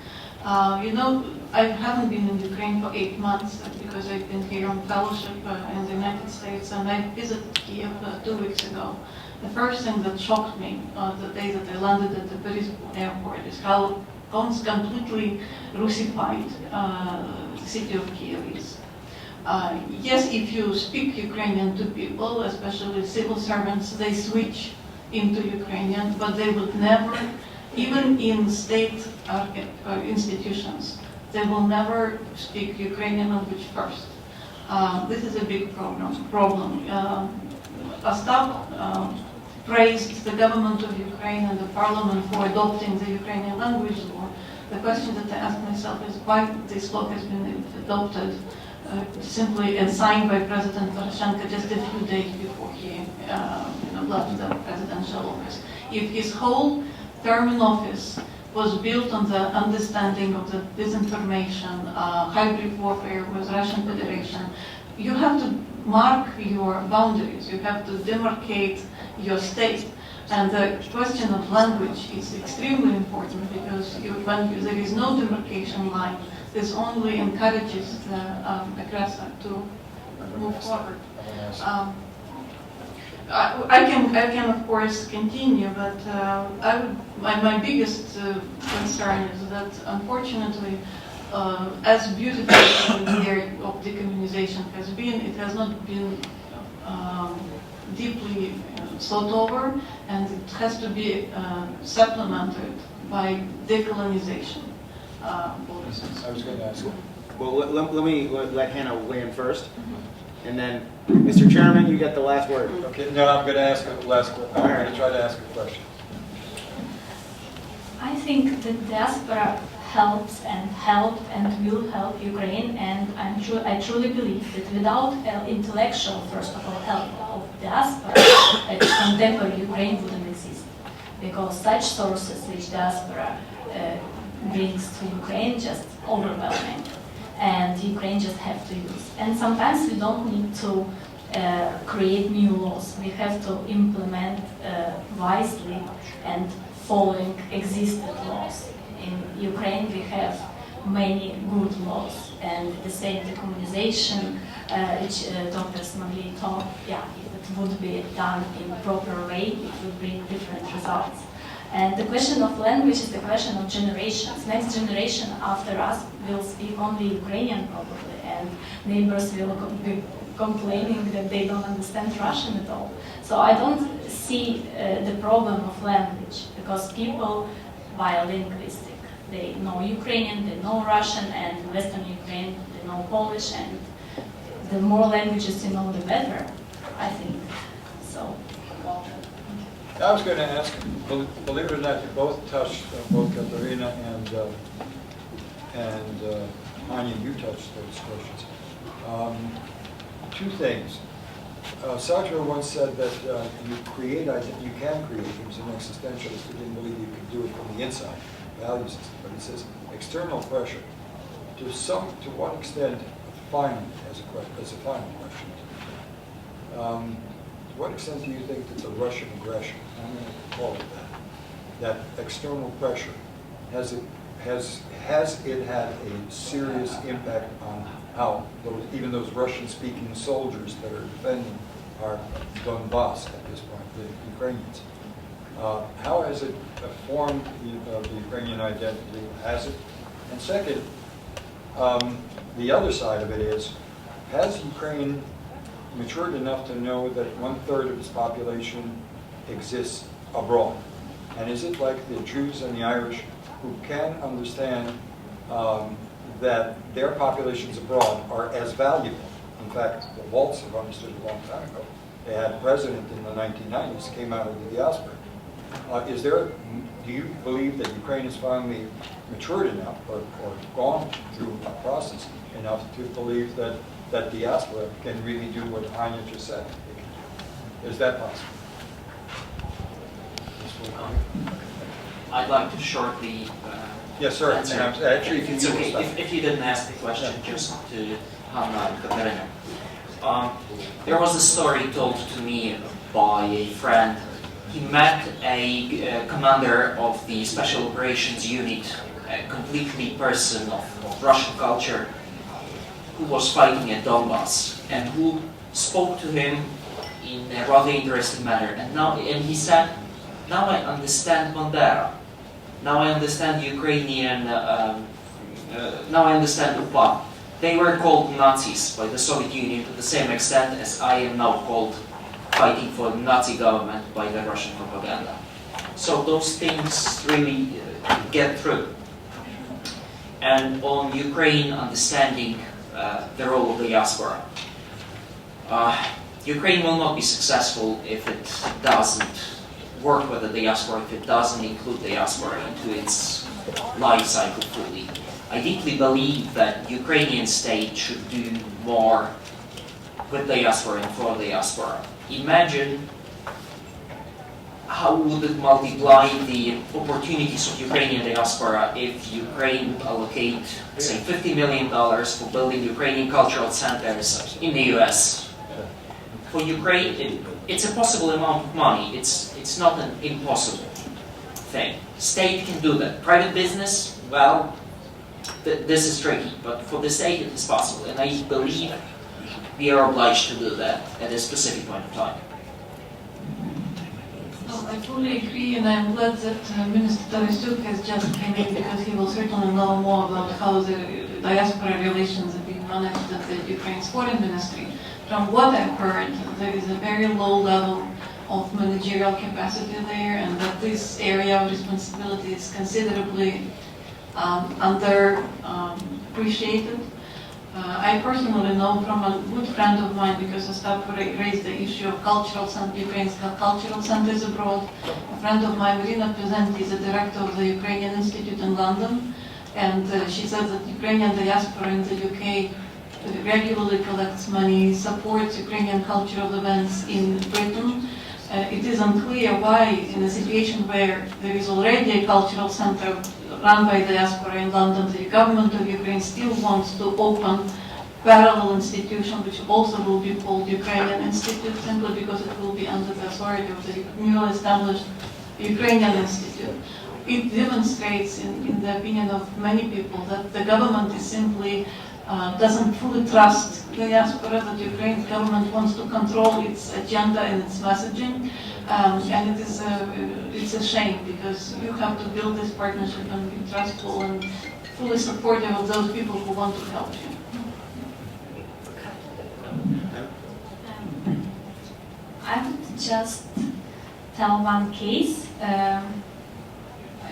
I haven't been in Ukraine for 8 months because I've been here on fellowship in the United States, and I visited Kiev 2 weeks ago. The first thing that shocked me the day that I landed at the Paris airport is how completely Russified the city of Kiev is. Yes, if you speak Ukrainian to people, especially civil servants, they switch into Ukrainian, but they would never, even in state institutions, they will never speak Ukrainian language first. This is a big problem. Ostap praised the government of Ukraine and the parliament for adopting the Ukrainian language law. The question that I ask myself is why this law has been adopted simply and signed by President Poroshenko just a few days before he left the presidential office. If his whole term in office was built on the understanding of the disinformation, hybrid warfare with Russian Federation, you have to mark your boundaries, you have to demarcate your state. And the question of language is extremely important because when there is no demarcation line, this only encourages the aggressor to move forward. I can of course continue, but my biggest concern is that unfortunately, as beautiful as the year of decommunization has been, it has not been deeply thought over, and it has to be supplemented by decolonization policies. I was going to ask. Well, let me let Hanna weigh in first, and then, Mr. Chairman, you get the last word. Okay, no, I'm going to ask a last question. I'm going to try to ask a question. I think the diaspora helps and will help Ukraine, and I truly believe that without intellectual, first of all, help of diaspora, contemporary Ukraine wouldn't exist. Because such sources which diaspora brings to Ukraine just overwhelming, and Ukraine just have to use. And sometimes we don't need to create new laws. We have to implement wisely and following existing laws. In Ukraine we have many good laws, and the same decommunization, which Dr. Smagliy taught, if it would be done in a proper way, it would bring different results. And the question of language is the question of generations. Next generation after us will speak only Ukrainian probably, and neighbors will be complaining that they don't understand Russian at all. So I don't see the problem of language, because people bilingualistic. They know Ukrainian, they know Russian, and Western Ukraine, they know Polish, and the more languages you know, the better, I think. So. I was going to ask, believe it or not, you both touched, both Kateryna and Hanna, you touched those questions. Two things. Sartre once said that you can create, he was an existentialist who didn't believe you could do it from the inside, value system, but he says external pressure. To what extent, finally, as a final question, to what extent do you think that the Russian aggression, I'm going to call it that external pressure, has it had a serious impact on how even those Russian-speaking soldiers that are defending our Donbass at this point, the Ukrainians, how has it formed the Ukrainian identity? Has it? And second, the other side of it is, has Ukraine matured enough to know that 1/3 of its population exists abroad? And is it like the Jews and the Irish who can understand that their populations abroad are as valuable? In fact, the Waltz have understood a long time ago. They had a president in the 1990s, came out of the diaspora. Do you believe that Ukraine has finally matured enough or gone through a process enough to believe that diaspora can really do what Anya just said it can do? Is that possible? I'd like to shortly yes, sir. answer. Actually, It's okay if you didn't ask the question, just to Hanna and Kateryna. There was a story told to me by a friend. He met a commander of the Special Operations Unit, a completely person of Russian culture, who was fighting at Donbass, and who spoke to him in a rather interesting manner. And he said, "Now I understand Bandera. Now I understand Ukrainian. Now I understand UPA. They were called Nazis by the Soviet Union to the same extent as I am now called fighting for the Nazi government by the Russian propaganda." So those things really get through. And on Ukraine understanding the role of the diaspora, Ukraine will not be successful if it doesn't work with the diaspora, if it doesn't include the diaspora into its life cycle fully. I deeply believe that Ukrainian state should do more with diaspora and for diaspora. Imagine how would it multiply the opportunities of Ukrainian diaspora if Ukraine would allocate, say, $50 million for building Ukrainian cultural centers in the US. For Ukraine, it's a possible amount of money. It's not an impossible thing. State can do that. Private business, well, this is tricky, but for the state it is possible, and I believe we are obliged to do that at a specific point of time. Well, I fully agree, and I'm glad that Minister Kryvdyk has just came in, because he will certainly know more about how the diaspora relations are being managed at the Ukraine's foreign ministry. From what I've heard, there is a very low level of managerial capacity there, and that this area of responsibility is considerably underappreciated. I personally know from a good friend of mine, because Ostap raised the issue of Ukraine's cultural centers abroad. A friend of mine, Irina Pezent, is a director of the Ukrainian Institute in London, and she said that Ukrainian diaspora in the UK regularly collects money, supports Ukrainian cultural events in Britain. It is unclear why, in a situation where there is already a cultural center run by diaspora in London, the government of Ukraine still wants to open parallel institution, which also will be called Ukrainian Institute, simply because it will be under the authority of the newly established Ukrainian Institute. It demonstrates, in the opinion of many people, that the government is simply doesn't fully trust the diaspora, that Ukraine's government wants to control its agenda and its messaging. And it's a shame, because you have to build this partnership and be trustful and fully supportive of those people who want to help you. I would just tell one case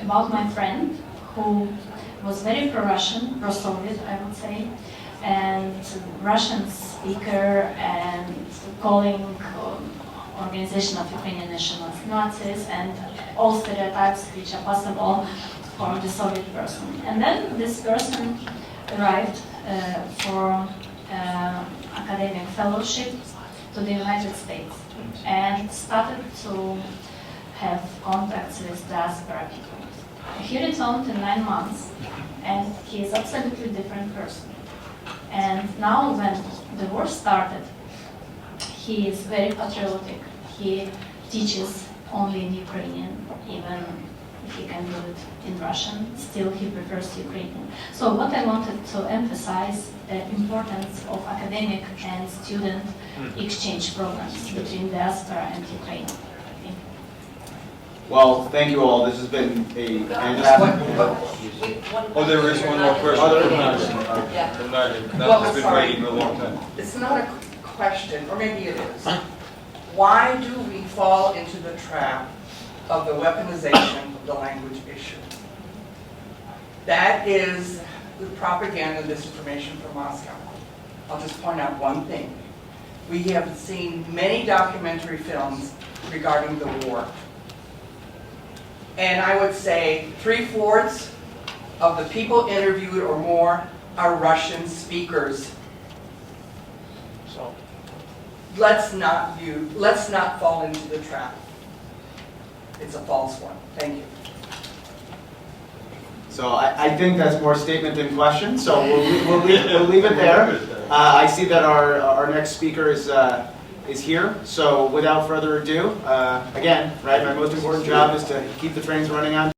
about my friend who was very pro-Russian, pro-Soviet, I would say, and Russian speaker, and calling Organization of Ukrainian Nationalists Nazis, and all stereotypes which are possible for the Soviet person. And then this person arrived for academic fellowship to the United States and started to have contacts with diaspora people. He returned in 9 months, and he is absolutely different person. And now when the war started, he is very patriotic. He teaches only in Ukrainian, even if he can do it in Russian, still he prefers Ukrainian. So what I wanted to emphasize the importance of academic and student exchange programs between diaspora and Ukraine. Well, thank you all. This has been a fantastic. Oh, there is one more question. Yeah. From Nigel. Well, That's been sorry. waiting a long time. It's not a question, or maybe it is. Why do we fall into the trap of the weaponization of the language issue? That is the propaganda and disinformation from Moscow. I'll just point out one thing. We have seen many documentary films regarding the war. And I would say 3/4 of the people interviewed or more are Russian speakers. So let's not fall into the trap. It's a false one. Thank you. So I think that's more statement than question, so we'll leave it there. I see that our next speaker is here, so without further ado, again, right, my most important job is to keep the trains running on